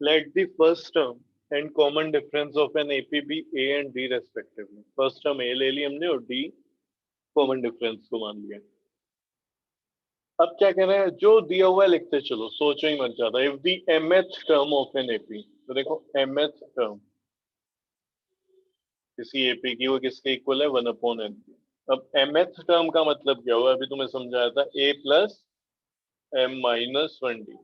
Let the first term and common difference of an AP be A and D respectively. First term A ले ली हमने और D common difference को मान लिया। अब क्या कह रहे हैं, जो दिया हुआ है लिखते चलो, सोचो ही मत ज्यादा। If the mth term of an AP, तो देखो mth टर्म किसी एपी की वो किसके इक्वल है, 1/n। अब mth टर्म का मतलब क्या हुआ, अभी तुम्हें समझाया था, a plus m minus 1d।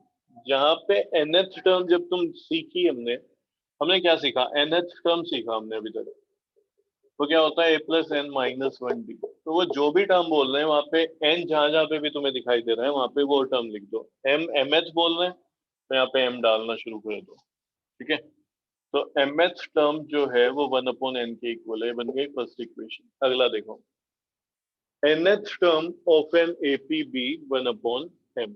जहां पे nth टर्म जब तुम सीखी हमने क्या सीखा, nth टर्म सीखा हमने अभी तक, तो क्या होता है a plus N minus 1d। तो वो जो भी टर्म बोल रहे हैं वहां पे n जहां जहां पे भी तुम्हें दिखाई दे रहा है वहां पे वो टर्म लिख दो। m mth बोल रहे हैं तो यहाँ पे m डालना शुरू कर दो, ठीक है। तो mth टर्म जो है वो 1/n के इक्वल है, बन गई फर्स्ट इक्वेशन। अगला देखो, nth term of an AP be 1/m,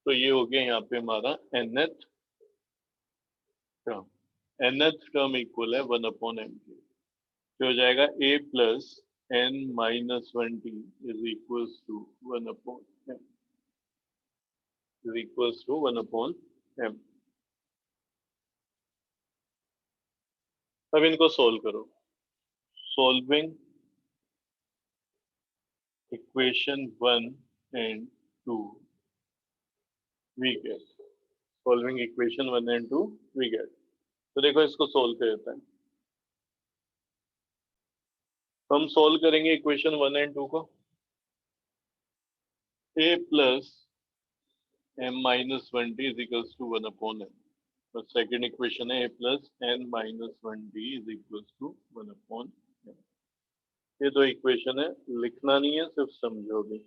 तो ये हो गया यहाँ पे हमारा nth term. nth term equal है 1/m के, तो हो जाएगा a plus n minus 1d is equals to 1/m, is equals to 1/m। अब इनको सोल्व करो। Solving equation 1 and 2 we get, solving equation 1 and 2 we get. तो देखो इसको सोल्व कर देते हैं। तो हम सोल्व करेंगे इक्वेशन 1 एंड 2 को। a plus m minus 1d is equals to 1/n, और सेकेंड इक्वेशन है a plus n minus 1d is equals to 1/n। ये दो इक्वेशन है, लिखना नहीं है, सिर्फ समझोगे।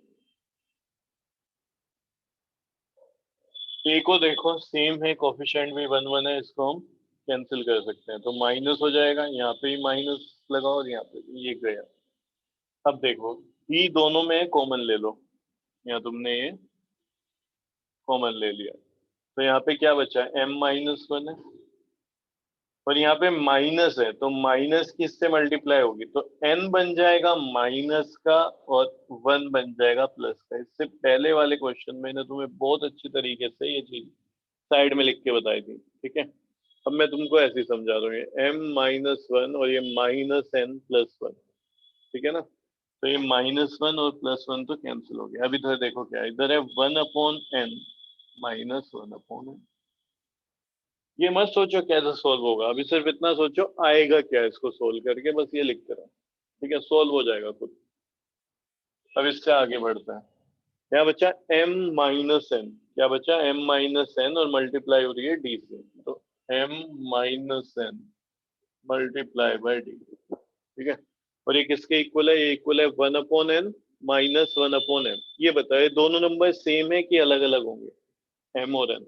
a को देखो सेम है, कोफिशिएंट भी 1 1 है, इसको हम कैंसिल कर सकते हैं, तो माइनस हो जाएगा, यहाँ पे ही माइनस लगाओ और यहाँ पे ये गया। अब देखो ये दोनों में कॉमन ले लो, यहाँ तुमने ये कॉमन ले लिया, तो यहाँ पे क्या बचा है, m माइनस 1 है, और यहाँ पे माइनस है, तो माइनस किससे मल्टीप्लाई होगी, तो n बन जाएगा माइनस का और 1 बन जाएगा प्लस का। इससे पहले वाले क्वेश्चन में मैंने तुम्हें बहुत अच्छी तरीके से ये चीज साइड में लिख के बताई थी, ठीक है। अब मैं तुमको ऐसे ही समझा रहा हूँ, ये m माइनस 1 और ये माइनस n प्लस 1, ठीक है ना। तो ये -1 और +1 तो कैंसिल हो गया। अब इधर देखो क्या है, इधर है 1/n माइनस 1/n। ये मत सोचो कैसे सोल्व होगा, अभी सिर्फ इतना सोचो आएगा क्या इसको सोल्व करके, बस ये लिखते रहो, ठीक है, सोल्व हो जाएगा खुद। अब इससे आगे बढ़ता है, क्या बचा, m माइनस n, क्या बचा, m माइनस n और मल्टीप्लाई हो रही है d से, तो m minus n multiply by d, ठीक है। और ये किसके इक्वल है, ये इक्वल है 1/n माइनस 1/m। ये बताओ दोनों नंबर सेम है कि अलग अलग होंगे, m और n?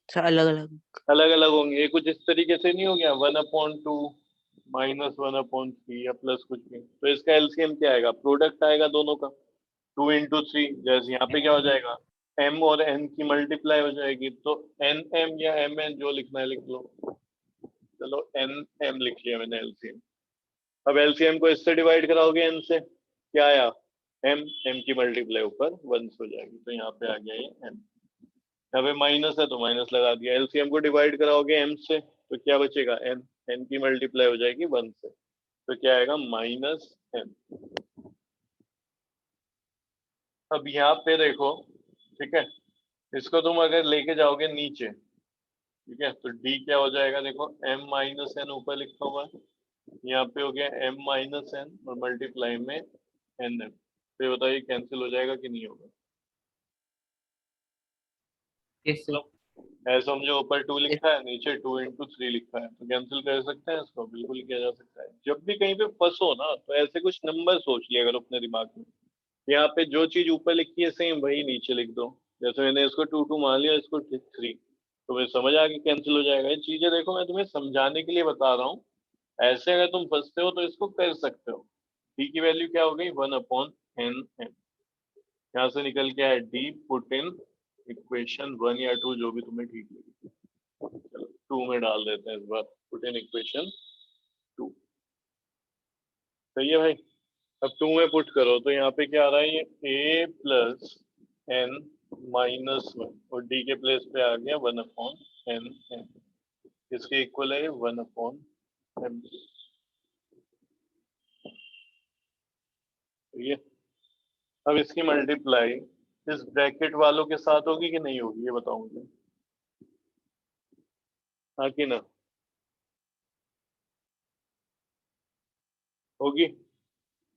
अलग अलग अलग अलग होंगे। ये कुछ इस तरीके से नहीं हो गया 1/2 माइनस 1/3 या प्लस कुछ भी, तो इसका एलसीएम क्या आएगा, प्रोडक्ट आएगा दोनों का, 2 × 3। जैसे यहाँ पे क्या हो जाएगा, m और n की मल्टीप्लाई हो जाएगी, तो nm या mn जो लिखना है लिख लो। चलो nm लिख लिया मैंने एलसीएम। अब एलसीएम को इससे डिवाइड कराओगे n से, क्या आया, m की मल्टीप्लाई ऊपर 1 हो जाएगी, तो यहाँ पे आ गया ये m। यहाँ पे माइनस है तो माइनस लगा दिया। एलसीएम को डिवाइड कराओगे m से तो क्या बचेगा, n की मल्टीप्लाई हो जाएगी 1 से, तो क्या आएगा, -n। अब यहाँ पे देखो, ठीक है, इसको तुम अगर लेके जाओगे नीचे, ठीक है, तो d क्या हो जाएगा, देखो m माइनस n ऊपर लिखा हुआ है, यहाँ पे हो गया m माइनस n और मल्टीप्लाई में nm। तो ये बताइए कैंसिल हो जाएगा कि नहीं होगा? ऐसा समझो, ऊपर 2 लिखा है, नीचे 2 × 3 लिखा है, तो कैंसिल कर सकते हैं इसको, बिल्कुल किया जा सकता है। जब भी कहीं पे फंसो ना, तो ऐसे कुछ नंबर सोच लिया करो अपने दिमाग में, यहाँ पे जो चीज ऊपर लिखी है सेम वही नीचे लिख दो। जैसे मैंने इसको 2 मान लिया, इसको 3, तो मैं समझ आ गया कैंसिल हो जाएगा। ये चीजें देखो मैं तुम्हें समझाने के लिए बता रहा हूँ, ऐसे अगर तुम फंसते हो तो इसको कर सकते हो। डी की वैल्यू क्या हो गई, 1/n। यहाँ से निकल के आया डी, पुट इन इक्वेशन 1 या 2 जो भी तुम्हें ठीक लगे। चलो 2 में डाल देते हैं इस बार, पुट इन इक्वेशन 2। सही है भाई। अब 2 में पुट करो तो यहाँ पे क्या आ रहा है, ये a प्लस n माइनस 1 और d के प्लेस पे आ गया 1/n। एन एम, इसके इक्वल है 1/m। ये अब इसकी मल्टीप्लाई इस ब्रैकेट वालों के साथ होगी कि नहीं होगी, ये बताओ मुझे, हाँ कि ना, होगी।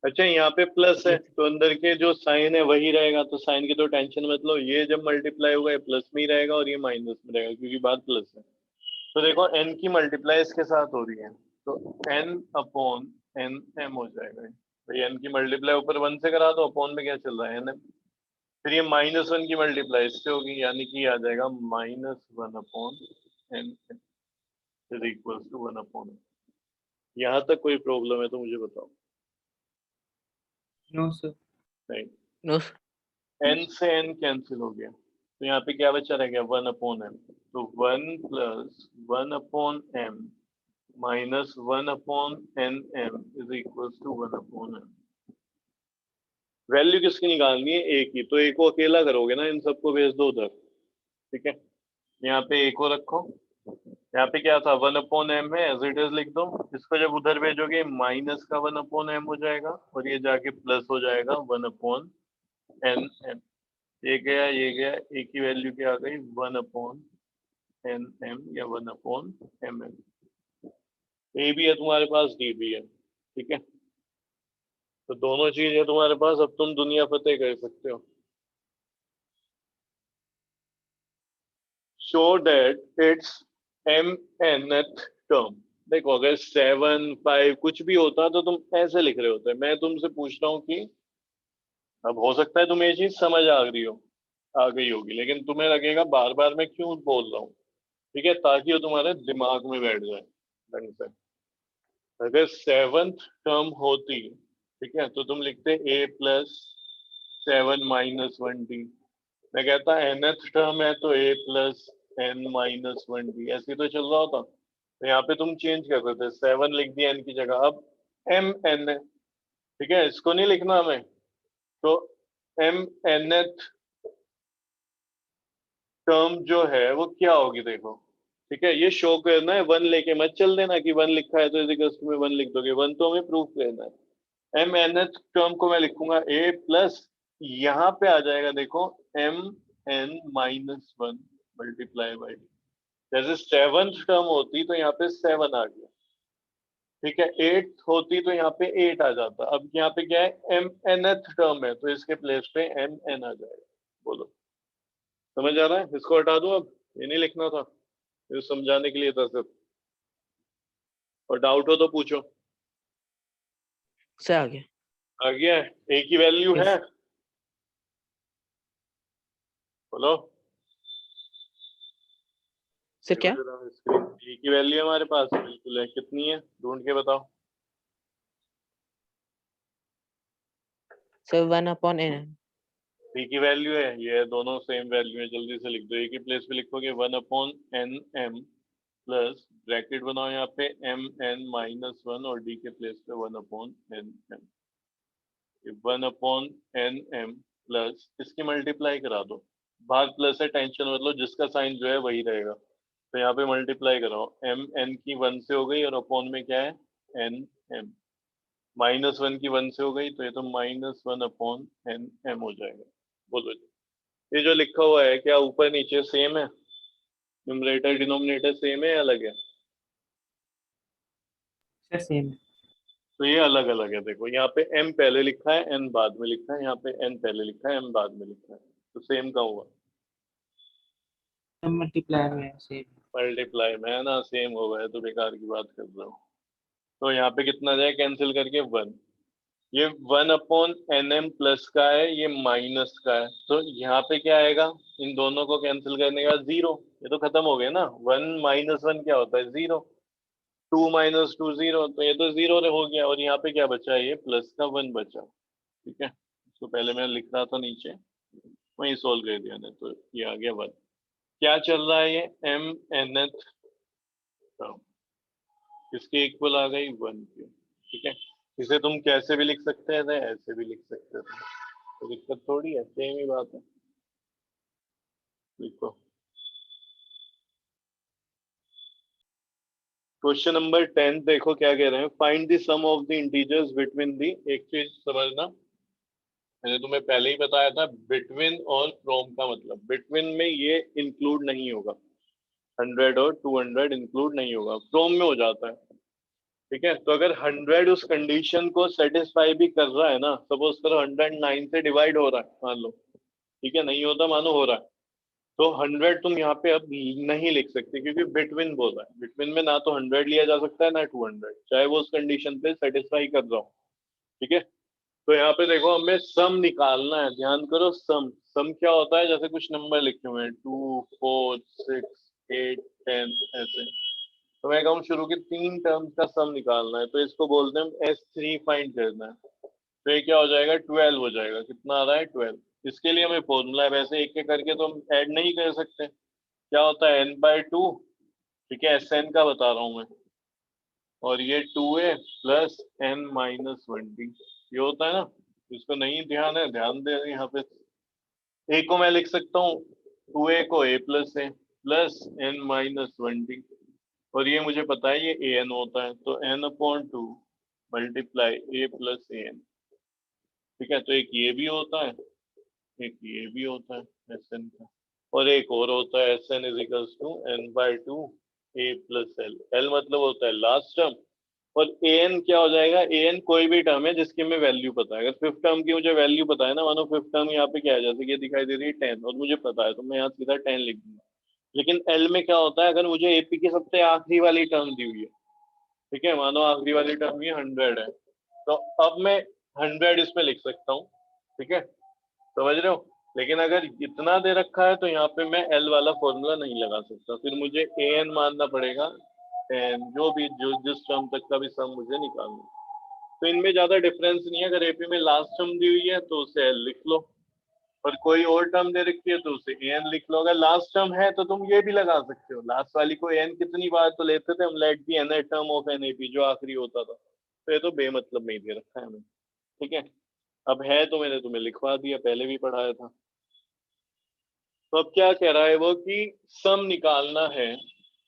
अच्छा यहाँ पे प्लस है तो अंदर के जो साइन है वही रहेगा, तो साइन की तो टेंशन मत लो, ये जब मल्टीप्लाई होगा ये प्लस में ही रहेगा और ये माइनस में रहेगा क्योंकि बात प्लस है। तो देखो n की मल्टीप्लाई इसके साथ हो रही है तो n/n m हो जाएगा। भाई n की मल्टीप्लाई ऊपर 1 से करा दो, अपॉन में क्या चल रहा है n। फिर ये -1 की मल्टीप्लाई इससे होगी, यानी कि आ जाएगा -1/n is equal to 1/n। यहाँ तक कोई प्रॉब्लम है तो मुझे बताओ। No sir. नहीं, नो। n से n कैंसिल हो गया तो यहाँ पे क्या बचा रह गया 1/m। तो 1 + 1/m minus 1/nm is equal to 1/m। Value किसकी निकालनी है, एक ही, तो एक को अकेला करोगे ना, इन सबको भेज दो उधर, ठीक है। यहाँ पे एक को रखो, यहाँ पे क्या था 1/m है, एज इट इज लिख दो। इसको जब उधर भेजोगे माइनस का 1/m हो जाएगा और ये जाके प्लस हो जाएगा 1/nm। ये गया, एक ही वैल्यू क्या आ गई 1/nm या 1/mm। ए भी है तुम्हारे पास, डी भी है, ठीक है। तो दोनों चीज है तुम्हारे पास, अब तुम दुनिया फतेह कर सकते हो। Show that it's mnth term. देखो अगर 7, 5 कुछ भी होता तो तुम ऐसे लिख रहे होते। मैं तुमसे पूछ रहा हूँ कि अब हो सकता है तुम्हें ये चीज समझ आ रही हो, आ गई होगी, लेकिन तुम्हें लगेगा बार बार मैं क्यों बोल रहा हूँ, ठीक है, ताकि वो तुम्हारे दिमाग में बैठ जाए ढंग से। अगर 7th टर्म होती, ठीक है, तो तुम लिखते a+7-1d। मैं कहता nth टर्म है तो a+n-1d, ऐसे तो चल रहा होता। तो यहाँ पे तुम चेंज कर देते, 7 लिख दिया n की जगह, अब mn है, ठीक है, इसको नहीं लिखना हमें। तो mnth टर्म जो है वो क्या होगी देखो, ठीक है, ये शो करना है, 1 लेके मत चल देना कि 1 लिखा है तो इस में 1 लिख दोगे, 1 तो हमें प्रूफ करना है। mnth टर्म को मैं लिखूंगा a प्लस, यहाँ पे आ जाएगा देखो mn-1 मल्टीप्लाई बाई, जैसे 7th टर्म होती तो यहाँ पे 7 आ गया, ठीक है, 8th होती तो यहाँ पे 8 आ जाता। अब यहाँ पे क्या है mnth टर्म है तो इसके प्लेस पे mn आ जाएगा। बोलो समझ आ रहा है, इसको हटा दो, अब ये नहीं लिखना था, ये समझाने के लिए था सिर्फ, और डाउट हो तो पूछो। से आ गया। आ गया है, एक ही वैल्यू Yes. है, बोलो। सर क्या? एक ही वैल्यू है हमारे पास, बिल्कुल है, कितनी है ढूंढ के बताओ। Sir 1/n। एक ही वैल्यू है, ये दोनों सेम वैल्यू है, जल्दी से लिख दो। एक ही प्लेस पे लिखोगे 1/nm प्लस ब्रैकेट बनाओ यहाँ पे mn-1 और d के प्लेस पे 1/nm। 1/nm प्लस इसकी मल्टीप्लाई करा दो, भाग प्लस है टेंशन मतलब जिसका साइन जो है वही रहेगा। तो यहाँ पे मल्टीप्लाई कराओ, mn की 1 से हो गई और अपॉन में क्या है nm, -1 की 1 से हो गई तो ये तो -1/nm हो जाएगा। बोलो जी, ये जो लिखा हुआ है क्या ऊपर नीचे सेम है, न्यूमरेटर डिनोमिनेटर सेम है या अलग है? सर सेम है। तो ये अलग अलग है, देखो यहाँ पे m पहले लिखा है n बाद में लिखा है, यहाँ पे n पहले लिखा है m बाद में लिखा है, तो सेम का हुआ। मल्टीप्लाई में सेम। मल्टीप्लाई में है ना, सेम होगा, है तो बेकार की बात कर रहा हूँ। तो यहाँ पे कितना जाए कैंसिल करके 1, ये 1/nm प्लस का है, ये माइनस का है, तो यहाँ पे क्या आएगा, इन दोनों को कैंसिल करने के बाद 0, ये तो खत्म हो गया ना। 1 - 1 क्या होता है 0, 2 - 2 0, तो ये तो 0 हो गया, और यहाँ पे क्या बचा, ये प्लस का 1 बचा, ठीक है। तो पहले मैं लिख रहा था नीचे, वही सोल्व कर दिया ने, तो ये आ गया 1। क्या चल रहा है, ये mnth टर्म इसके इक्वल आ गई 1 की, ठीक है। इसे तुम कैसे भी लिख सकते थे, ऐसे भी लिख सकते थे, तो दिक्कत थोड़ी है, सेम ही बात है, लिखो। क्वेश्चन नंबर 10 देखो क्या कह रहे हैं, find the sum of the integers between the. एक चीज समझना, मैंने तुम्हें पहले ही बताया था बिटवीन और फ्रॉम का मतलब, बिटवीन में ये इंक्लूड नहीं होगा, 100 और 200 इंक्लूड नहीं होगा, फ्रॉम में हो जाता है। ठीक है, तो अगर 100 उस कंडीशन को सेटिस्फाई भी कर रहा है ना, सपोज करो 109 से डिवाइड हो रहा है मान लो, ठीक है, नहीं होता मानो हो रहा है, तो 100 तुम यहाँ पे अब नहीं लिख सकते क्योंकि बिटवीन बोल रहा है। बिटवीन में ना तो 100 लिया जा सकता है ना 200, चाहे वो उस कंडीशन पे सेटिस्फाई कर रहा हो। ठीक है, तो यहाँ पे देखो हमें सम निकालना है, ध्यान करो सम। सम क्या होता है, जैसे कुछ नंबर लिखे हुए हैं 2 4 6 8 10 ऐसे, तो मैं कहूँ शुरू के 3 टर्म्स का सम निकालना है, तो इसको बोलते हैं S3 फाइंड करना है। तो ये क्या हो जाएगा, 12 हो जाएगा। कितना आ रहा है, 12। इसके लिए हमें फॉर्मूला है, वैसे एक एक करके तो हम ऐड नहीं कर सकते। क्या होता है n/2, ठीक है, Sn का बता रहा हूँ मैं, और ये 2a प्लस n-1d, ये होता है ना। इसको नहीं ध्यान है, ध्यान दे यहाँ पे। a को मैं लिख सकता हूँ 2a को a plus a plus n-1d, और ये मुझे पता है ये an होता है, तो n/2 multiply a plus an। ठीक है, तो एक ये भी होता है, एक ये भी होता है Sn का, और एक और होता है Sn is equals to n/2 a plus l। l मतलब होता है लास्ट टर्म, और an क्या हो जाएगा, an कोई भी टर्म है जिसकी हमें वैल्यू पता है। अगर फिफ्थ टर्म की मुझे वैल्यू पता है ना, मानो फिफ्थ टर्म यहाँ पे क्या है, जैसे कि ये दिखाई दे रही है 10 और मुझे पता है, तो मैं यहाँ सीधा 10 लिख दूंगा। लेकिन l में क्या होता है, अगर मुझे AP की सबसे आखिरी वाली टर्म दी हुई है, ठीक है, मानो आखिरी वाली टर्म ये 100 है, तो अब मैं 100 इसमें लिख सकता हूँ। ठीक है, समझ रहे हो। लेकिन अगर इतना दे रखा है तो यहाँ पे मैं एल वाला फॉर्मूला नहीं लगा सकता, फिर मुझे ए एन मानना पड़ेगा, एन जो भी जो जिस टर्म तक का भी सम मुझे निकालना। तो इनमें ज्यादा डिफरेंस नहीं है, अगर एपी में लास्ट टर्म दी हुई है तो उसे एल लिख लो, और कोई और टर्म दे रखी है तो उसे ए एन लिख लो। अगर लास्ट टर्म है तो तुम ये भी लगा सकते हो, लास्ट वाली को एन कितनी बार तो लेते थे हम, let the n term of an AP, जो आखिरी होता था। तो ये तो बेमतलब नहीं दे रखा है हमें। ठीक है, अब है तो मैंने तुम्हें लिखवा दिया, पहले भी पढ़ाया था। तो अब क्या कह रहा है वो कि सम निकालना है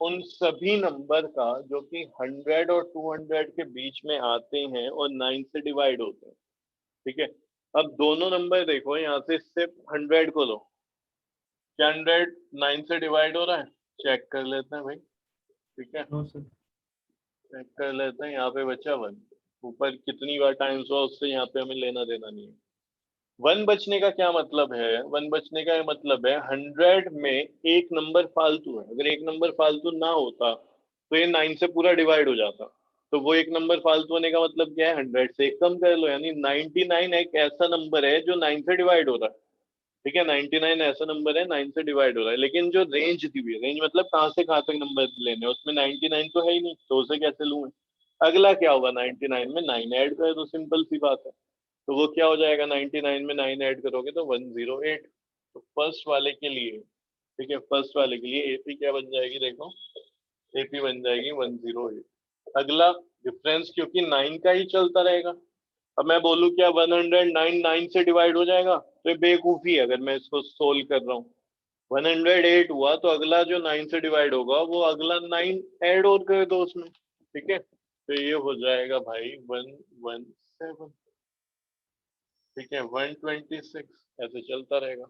उन सभी नंबर का जो कि 100 और 200 के बीच में आते हैं और 9 से डिवाइड होते हैं। ठीक है, अब दोनों नंबर देखो, यहाँ से इससे 100 को लो, क्या 100 9 से डिवाइड हो रहा है, चेक कर लेते हैं भाई। ठीक है, नो सर। चेक कर लेते हैं, यहाँ पे बचा 1, ऊपर कितनी बार टाइम्स हुआ उससे यहाँ पे हमें लेना देना नहीं है। 1 बचने का क्या मतलब है, 1 बचने का मतलब है 100 में एक नंबर फालतू है। अगर एक नंबर फालतू ना होता तो ये 9 से पूरा डिवाइड हो जाता, तो वो एक नंबर फालतू होने का मतलब क्या है, 100 से एक कम कर लो, यानी 99 एक ऐसा नंबर है जो 9 से डिवाइड हो रहा है। ठीक है, 99 ऐसा नंबर है 9 से डिवाइड हो रहा है, लेकिन जो रेंज दी हुई है, रेंज मतलब कहाँ से कहाँ तक नंबर लेने हैं, उसमें 99 तो है ही नहीं, तो उसे कैसे लूँ मैं? अगला क्या होगा, 99 में 9 ऐड करे तो सिंपल सी बात है, तो वो क्या हो जाएगा, 99 में 9 ऐड करोगे तो 108। तो फर्स्ट वाले के लिए, ठीक है, फर्स्ट वाले के लिए एपी क्या बन जाएगी, देखो एपी बन जाएगी 108। अगला डिफरेंस क्योंकि 9 का ही चलता रहेगा, अब मैं बोलूं क्या 109 9 से डिवाइड हो जाएगा, तो ये बेवकूफी है। अगर मैं इसको सोल्व कर रहा हूँ 108 हुआ, तो अगला जो 9 से डिवाइड होगा वो अगला 9 ऐड और कर दो उसमें। ठीक है, तो ये हो जाएगा भाई 117। ठीक है, 126, ऐसे चलता रहेगा।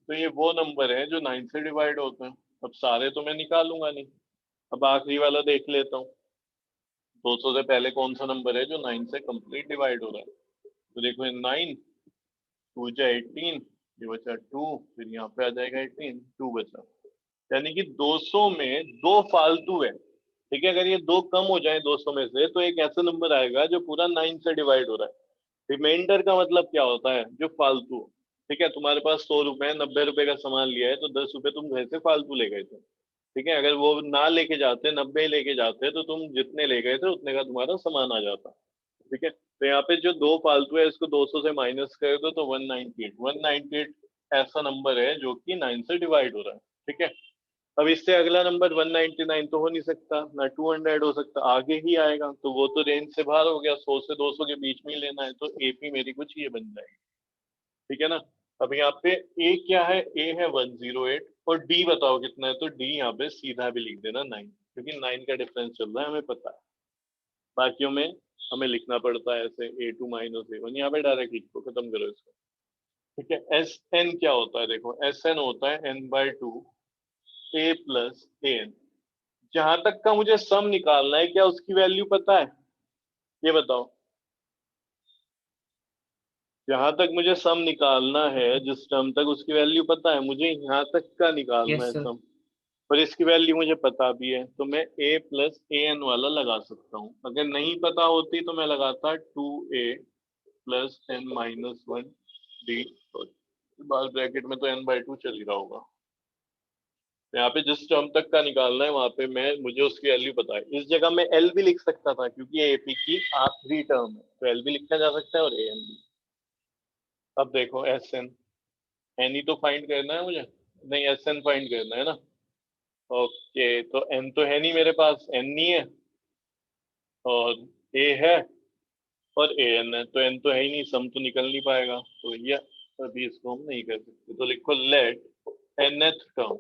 तो ये वो नंबर है जो 9 से डिवाइड होते हैं। अब सारे तो मैं निकालूंगा नहीं, अब आखिरी वाला देख लेता हूँ, 200 से पहले कौन सा नंबर है जो 9 से कंप्लीट डिवाइड हो रहा है। तो देखो 9 2 जा 18, ये बचा 2, फिर यहाँ पे आ जाएगा 18, 2 बचा, यानी कि 200 में दो फालतू है। ठीक है, अगर ये दो कम हो जाए 200 में से, तो एक ऐसा नंबर आएगा जो पूरा 9 से डिवाइड हो रहा है। रिमाइंडर का मतलब क्या होता है, जो फालतू। ठीक है, तुम्हारे पास 100 रुपए 90 रुपए का सामान लिया है, तो 10 रुपए तुम घर से फालतू ले गए थे। ठीक है, अगर वो ना लेके जाते, 90 लेके जाते, तो तुम जितने ले गए थे उतने का तुम्हारा सामान आ जाता। ठीक है, तो यहाँ पे जो दो फालतू है इसको 200 से माइनस कर दो तो 198। 198 ऐसा नंबर है जो कि 9 से डिवाइड हो रहा है। ठीक है, अब इससे अगला नंबर 199 तो हो नहीं सकता, ना 200 हो सकता, आगे ही आएगा, तो वो तो रेंज से बाहर हो गया, 100 से 200 के बीच में ही लेना है, तो एपी मेरी कुछ ये बन जाएगी। ठीक है ना। अब यहाँ पे ए क्या है, ए है 108, और डी बताओ कितना है, तो डी यहाँ पे सीधा भी लिख देना 9। क्योंकि 9 का डिफरेंस चल रहा है, हमें पता है। बाकियों में हमें लिखना पड़ता है ऐसे a2 माइनस a1, यहाँ पे डायरेक्ट लिखो, खत्म करो इसको। ठीक है, एस एन क्या होता है, देखो एस एन होता है n/2 a प्लस an। जहां तक का मुझे सम निकालना है, क्या उसकी वैल्यू पता है, ये बताओ। जहां तक मुझे सम निकालना है, जिस टर्म तक, उसकी वैल्यू पता है मुझे, यहाँ तक का निकालना यस है सर। सम, और इसकी वैल्यू मुझे पता भी है, तो मैं a प्लस ए एन वाला लगा सकता हूँ। अगर नहीं पता होती तो मैं लगाता 2a plus n minus 1d, बाल ब्रैकेट में तो n/2 चल ही रहा होगा। यहाँ पे जिस टर्म तक का निकालना है वहां पे मुझे उसकी वैल्यू पता है। इस जगह मैं एल भी लिख सकता था, क्योंकि ये एपी की आखिरी टर्म है, तो एल भी लिखा जा सकता है और ए एन भी। अब देखो एस एन, एन ही तो फाइंड करना है मुझे, नहीं एस एन फाइंड करना है ना। ओके, तो एन तो है नहीं मेरे पास, एन नहीं है, और ए है और ए एन है, तो एन तो है ही नहीं, सम तो निकल नहीं पाएगा, तो ये अभी इसको हम नहीं कर सकते। तो लिखो let nth term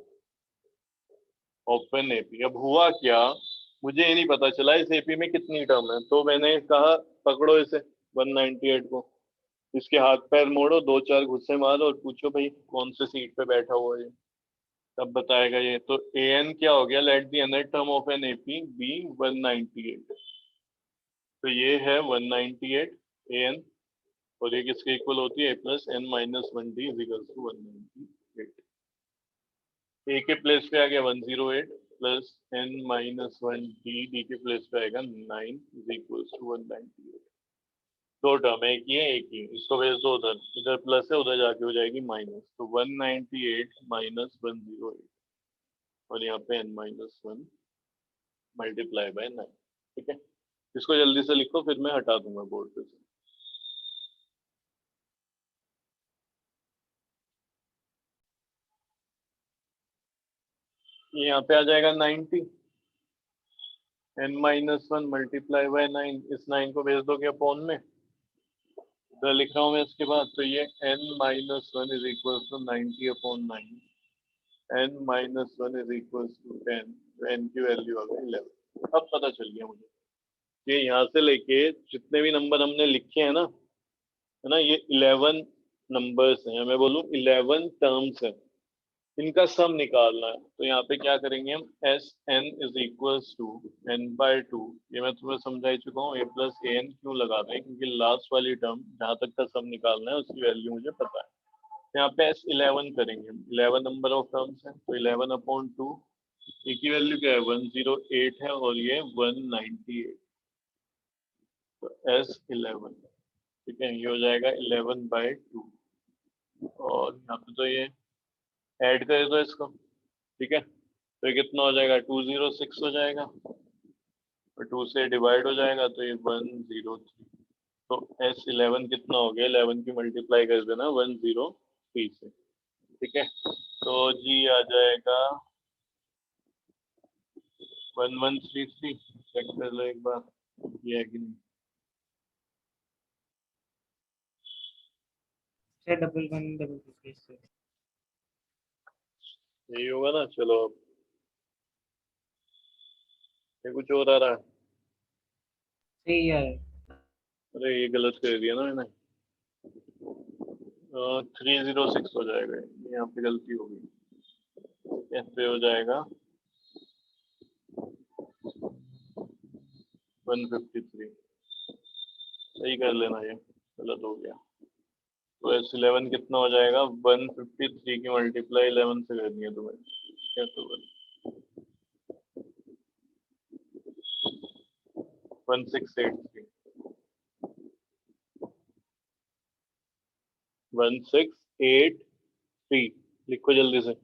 of an AP. अब हुआ क्या, मुझे ये नहीं पता चला इस एपी में कितनी टर्म है, तो मैंने कहा पकड़ो इसे 198 को, इसके हाथ पैर मोड़ो, 2-4 घुस्से मारो और पूछो भाई कौन से सीट पे बैठा हुआ है ये, तब बताएगा ये। तो ए एन क्या हो गया, let the nth term of an AP be 198। तो ये है 198 ए एन, और ये किसके इक्वल होती है, A plus N minus 1d is equal to 198। A के प्लेस पे आ गया 108 plus N minus 1d, D के प्लेस पे आएगा 9 इज इक्वल टू 198। दो टर्म है, एक ही है एक ही, इसको भेज दो उधर, इधर प्लस है उधर जाके हो जाएगी माइनस, तो 198 माइनस 108, और यहाँ पे n माइनस 1 मल्टीप्लाई बाय 9। ठीक है, इसको जल्दी से लिखो, फिर मैं हटा दूंगा बोर्ड पे से। ये यहाँ पे आ जाएगा 90, n माइनस 1 मल्टीप्लाई बाय 9, इस 9 को भेज दोगे अपॉन में, इधर लिख रहा हूँ मैं इसके बाद, तो ये n minus 1 is equal to 90 upon 9, n minus 1 is equal to 10, तो n की वैल्यू आ गई 11। अब पता चल गया मुझे, ये यहाँ से लेके जितने भी नंबर हमने लिखे हैं ना, है ना, ये 11 नंबर्स हैं, मैं बोलूँ 11 टर्म्स हैं, इनका सम निकालना है। तो यहाँ पे क्या करेंगे हम, S n is equals to n/2, ये मैं तुम्हें समझा ही चुका हूँ, ए प्लस ए एन क्यों लगा रहे हैं, क्योंकि लास्ट वाली टर्म जहाँ तक का सम निकालना है उसकी वैल्यू मुझे पता है। यहाँ पे एस 11 करेंगे, 11 नंबर ऑफ टर्म्स है, तो 11 अपॉन 2, ए की वैल्यू क्या है 108 है, और ये 198, तो एस 11। ठीक है, ये हो जाएगा 11/2, और यहाँ पे तो ये ऐड कर दो इसको। ठीक है, तो ये कितना हो जाएगा, 206 हो जाएगा, और 2 से डिवाइड हो जाएगा तो ये 103। तो S11 कितना हो गया, 11 की मल्टीप्लाई कर देना 103 से। ठीक है, तो जी आ जाएगा 1133। चेक कर लो एक बार ये है कि नहीं। 61133 यही होगा ना, चलो अब ये कुछ और आ रहा है, सही है। अरे ये गलत कर दिया ना मैंने, 306 हो जाएगा, यहाँ पे गलती हो गई। ठीक है, तो ये हो जाएगा 153, सही कर लेना, ये गलत हो गया। तो S11 कितना हो जाएगा, 153 की मल्टीप्लाई 11 से करनी है तुम्हें। ठीक है, तो 1683, 1683 लिखो जल्दी से।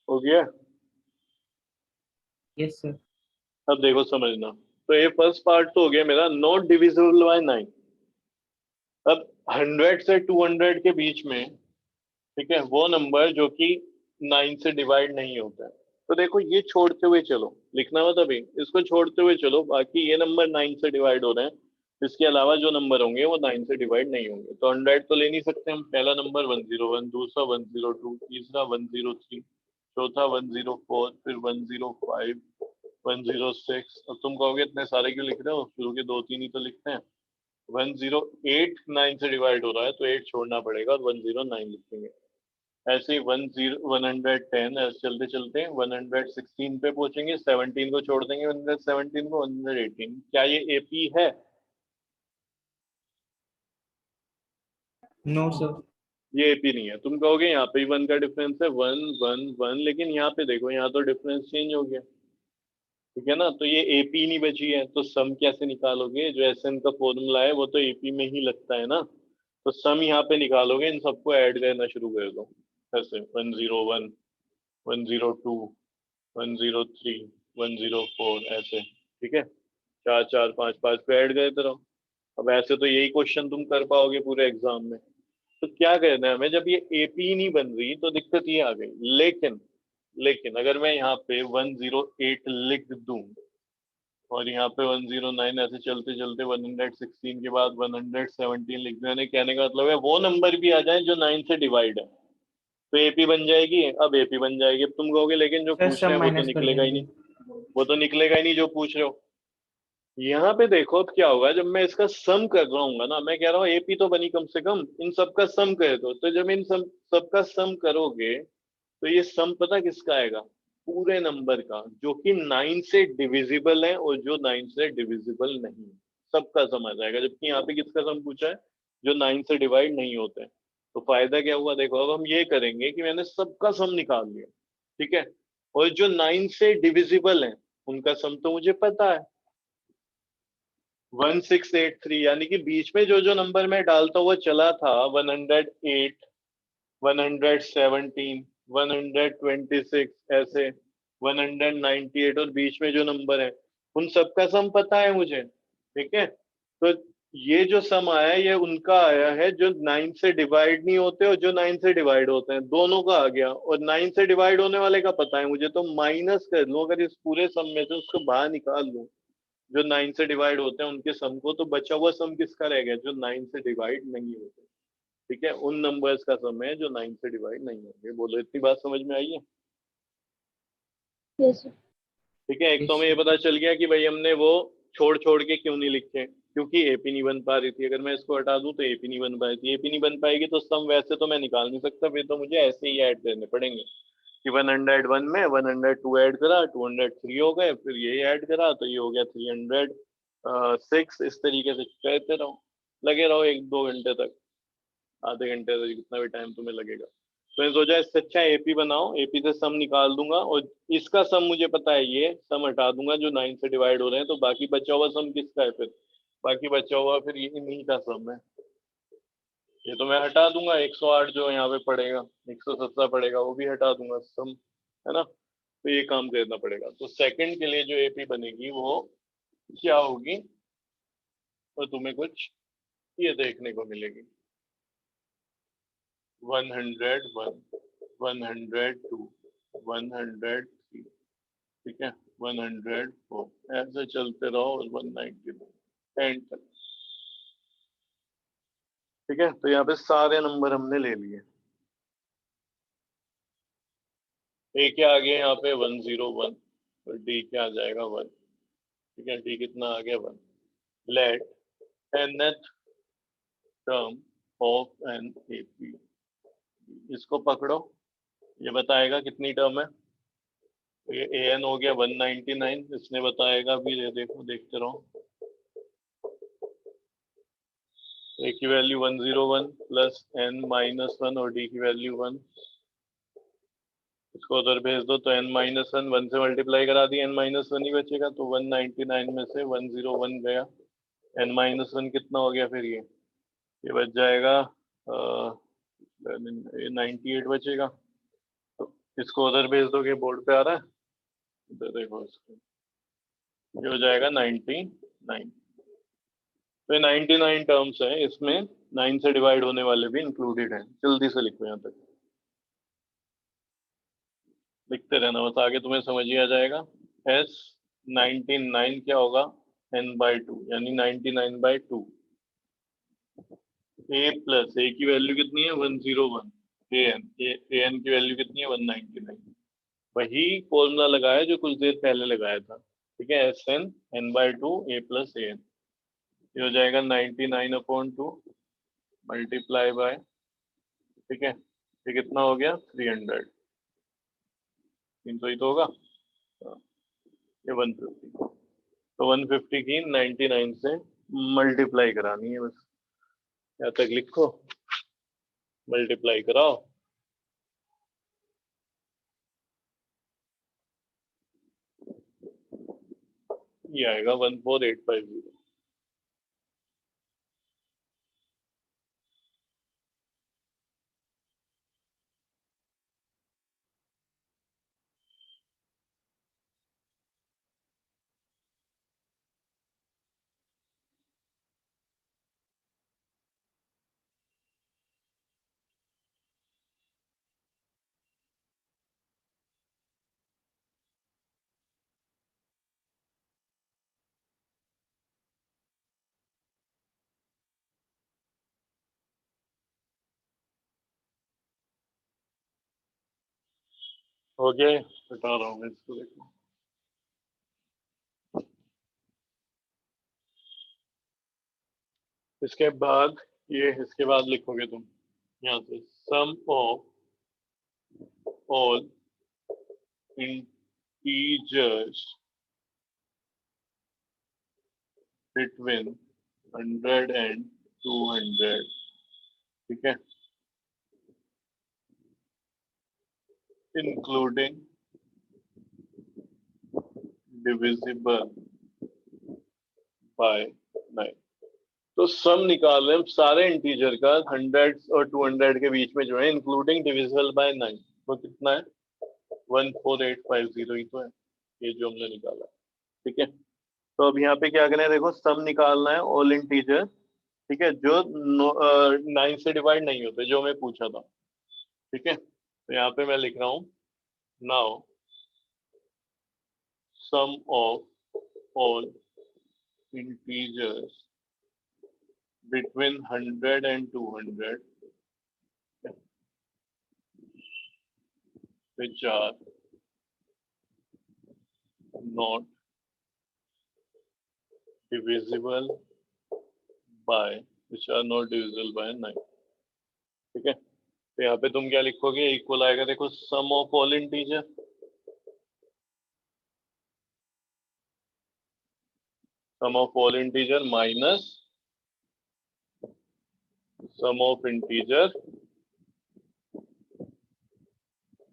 हो गया, यस सर। अब देखो समझना, तो ये फर्स्ट पार्ट तो हो गया मेरा, नॉट डिविजिबल बाय 9। अब 100 से 200 के बीच में, ठीक है, वो नंबर जो कि 9 से डिवाइड नहीं होता है, तो देखो ये छोड़ते हुए चलो, लिखना मत अभी, इसको छोड़ते हुए चलो, बाकी ये नंबर 9 से डिवाइड हो रहे हैं, इसके अलावा जो नंबर होंगे वो 9 से डिवाइड नहीं होंगे। तो 100 तो ले नहीं सकते हम। पहला नंबर 101, दूसरा 102, तीसरा 103, चौथा 104, फिर 105, 106। अब तुम कहोगे इतने सारे क्यों लिख रहे हो, शुरू के 2-3 ही तो लिखते हैं। 108 9 से डिवाइड हो रहा है तो 8 छोड़ना पड़ेगा और 109 लिखेंगे। ऐसे ही 110 ऐसे चलते चलते 116 पे पहुंचेंगे, 17 को छोड़ देंगे, 117 को 118। क्या ये एपी है? No sir. ये एपी नहीं है। तुम कहोगे यहाँ पे 1 का डिफरेंस है, 1 1 1, लेकिन यहाँ पे देखो, यहाँ तो डिफरेंस चेंज हो गया, ठीक है ना। तो ये एपी नहीं बची है, तो सम कैसे निकालोगे? जो एसएन का फॉर्मूला है वो तो एपी में ही लगता है ना। तो सम यहाँ पे निकालोगे, इन सबको ऐड करना शुरू कर दो। ऐसे 101, 102, 103, 104, ऐसे, ठीक है। 4 4 5 5 पे ऐड करते रहो। अब ऐसे तो यही क्वेश्चन तुम कर पाओगे पूरे एग्जाम में। तो क्या करना है हमें, जब ये एपी नहीं बन रही तो दिक्कत ये आ गई। लेकिन लेकिन अगर मैं यहाँ पे 108 लिख दूं और यहाँ पे 109, ऐसे चलते चलते 116 के बाद 117 लिख दूं, यानी कहने का मतलब है वो नंबर भी आ जाए जो 9 से डिवाइड है, तो एपी बन जाएगी। अब एपी बन जाएगी। अब तुम कहोगे लेकिन जो सर पूछ सब रहे हैं वो तो माइनस कर निकलेगा ही लेंगे। नहीं। वो तो निकलेगा ही नहीं जो पूछ रहे हो। यहाँ पे देखो अब क्या होगा, जब मैं इसका सम कर रहा हूँ ना, मैं कह रहा हूँ एपी तो बनी, कम से कम इन सबका सम कर दो। तो जब इन सबका सम करोगे तो ये सम पता किसका आएगा? पूरे नंबर का, जो कि 9 से डिविजिबल है और जो 9 से डिविजिबल नहीं है, सबका सम आ जाएगा। जबकि यहाँ पे किसका सम पूछा है? जो 9 से डिवाइड नहीं होते हैं। तो फायदा क्या हुआ देखो, अब हम ये करेंगे कि मैंने सबका सम निकाल लिया, ठीक है। और जो 9 से डिविजिबल है उनका सम तो मुझे पता है, 1683। यानी कि बीच में जो जो नंबर मैं डालता हुआ चला था, 108, 117, 126, ऐसे 198, और बीच में जो नंबर है उन सबका सम पता है मुझे, ठीक है। तो ये जो सम आया है ये उनका आया है जो 9 से डिवाइड नहीं होते और जो 9 से डिवाइड होते हैं, दोनों का आ गया। और 9 से डिवाइड होने वाले का पता है मुझे, तो माइनस कर लूं अगर इस पूरे सम में से उसको बाहर निकाल लूं जो 9 से डिवाइड होते हैं उनके सम को, तो बचा हुआ सम किसका रह गया? जो 9 से डिवाइड नहीं होते, ठीक है। उन नंबर्स का सम है जो 9 से डिवाइड नहीं होंगे। बोलो इतनी बात समझ में आई है? Yes sir. ठीक है। एक तो यस हमें ये सर। पता चल गया कि भाई हमने वो छोड़ छोड़ के क्यों नहीं लिखे, क्योंकि एपी नहीं बन पा रही थी। अगर मैं इसको हटा दूं तो एपी नहीं बन पाई थी। एपी नहीं बन पाएगी तो सम वैसे तो मैं निकाल नहीं सकता, फिर तो मुझे ऐसे ही ऐड करने पड़ेंगे कि 101 में 102 ऐड करा, 203 हो गए, फिर ये ऐड करा तो ये हो गया 306। इस तरीके से कहते रहो, लगे रहो 1-2 घंटे तक, आधे घंटे तक, जितना भी टाइम तुम्हें लगेगा। तो मैंने सोचा इससे अच्छा एपी बनाओ, एपी से सम निकाल दूंगा और इसका सम मुझे पता है, ये सम हटा दूंगा जो 9 से डिवाइड हो रहे हैं, तो बाकी बचा हुआ सम किसका है फिर? बाकी बचा हुआ फिर ये इन्हीं का सम है। ये तो मैं हटा दूंगा, 108 जो यहाँ पे पड़ेगा, 117 पड़ेगा, वो भी हटा दूंगा सम, है ना। तो ये काम करना पड़ेगा। तो सेकंड के लिए जो एपी बनेगी वो क्या होगी, तो तुम्हें कुछ ये देखने को मिलेगी। 101, 102, 103, ठीक है, 104, ऐसे चलते रहो 192 एंड तक, ठीक है। तो यहाँ पे सारे नंबर हमने ले लिए। ए क्या आ गया यहाँ पे? 101, और डी क्या आ जाएगा? 1, ठीक है। डी कितना आ गया? 1। Let nth term of an AP, इसको पकड़ो, ये बताएगा कितनी टर्म है। तो ये ए एन हो गया 199, इसने बताएगा भी, ये देखो, देखते रहो। ए की वैल्यू 101 प्लस n माइनस 1 और डी की वैल्यू 1, इसको उधर भेज दो तो n माइनस 1 से मल्टीप्लाई करा दी, n माइनस 1 ही बचेगा, तो 199 में से 101 गया, n माइनस 1 कितना हो गया फिर? ये बच जाएगा 98 बचेगा। तो इसको उधर भेज दोगे, बोर्ड पे आ रहा है, इधर देखो इसको, ये हो जाएगा 99। तो 99 टर्म्स हैं, इसमें 9 से डिवाइड होने वाले भी इंक्लूडेड हैं। जल्दी से लिखो यहाँ तक, लिखते रहना बस, आगे तुम्हें समझ ही आ जाएगा। S 99 क्या होगा? n/2 यानी 99/2 a प्लस a की वैल्यू कितनी है 101 an की वैल्यू कितनी है 199 वही फॉर्मूला लगाया जो कुछ देर पहले लगाया था ठीक है Sn n/2 a plus an ये हो जाएगा 99/2 मल्टीप्लाई बाय ठीक है ये कितना हो गया 300 300 ही तो होगा हाँ, ये 150 तो 150 की 99 से मल्टीप्लाई करानी है बस यहाँ तक लिखो मल्टीप्लाई कराओ ये आएगा 14850 हो गया हटा रहा हूँ मैं इसको देखो इसके बाद ये इसके बाद लिखोगे तुम यहाँ से sum of all integers between 100 and 200 ठीक है इंक्लूडिंग डिविजिबल बाय 9 तो सम निकाल रहे हैं सारे इंटीजर का 100 और 200 के बीच में जो है इंक्लूडिंग डिविजिबल बाय 9 तो कितना है 14850 ही तो है ये जो हमने निकाला ठीक है तो अब यहाँ पे क्या करना है देखो सम निकालना है ऑल इंटीजर ठीक है जो 9 से डिवाइड नहीं होते जो मैं पूछा था ठीक है तो यहाँ पे मैं लिख रहा हूँ now sum of all integers between 100 and 200 which are not divisible by 9 ठीक है तो यहाँ पे तुम क्या लिखोगे इक्वल आएगा देखो sum of all integer sum of all integer minus sum of integer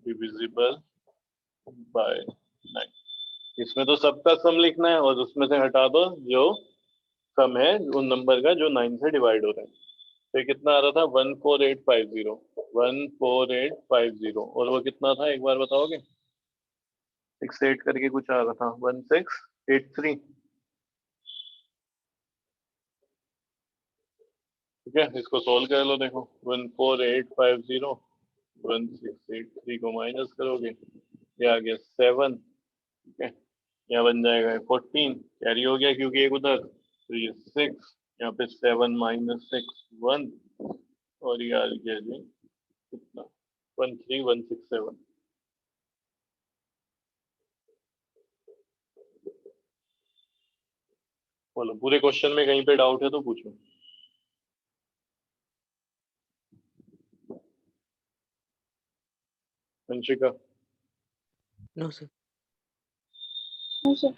divisible by 9 इसमें तो सबका सम लिखना है और उसमें से हटा दो जो सम है उन नंबर का जो 9 से डिवाइड हो रहा है तो कितना आ रहा था 14850 और वो कितना था एक बार बताओगे 68 करके कुछ आ रहा था 1683 ठीक है इसको सोल्व कर लो देखो 14850 1683 को माइनस करोगे ये आ गया 7 ठीक है यहाँ बन जाएगा 14 कैरी हो गया क्योंकि एक उधर तो ये 6 यहाँ पे 7 माइनस 6 1 और ये आ गया जी कितना 13167 बोलो पूरे क्वेश्चन में कहीं पे डाउट है तो पूछो Vanshika No, sir. No, sir.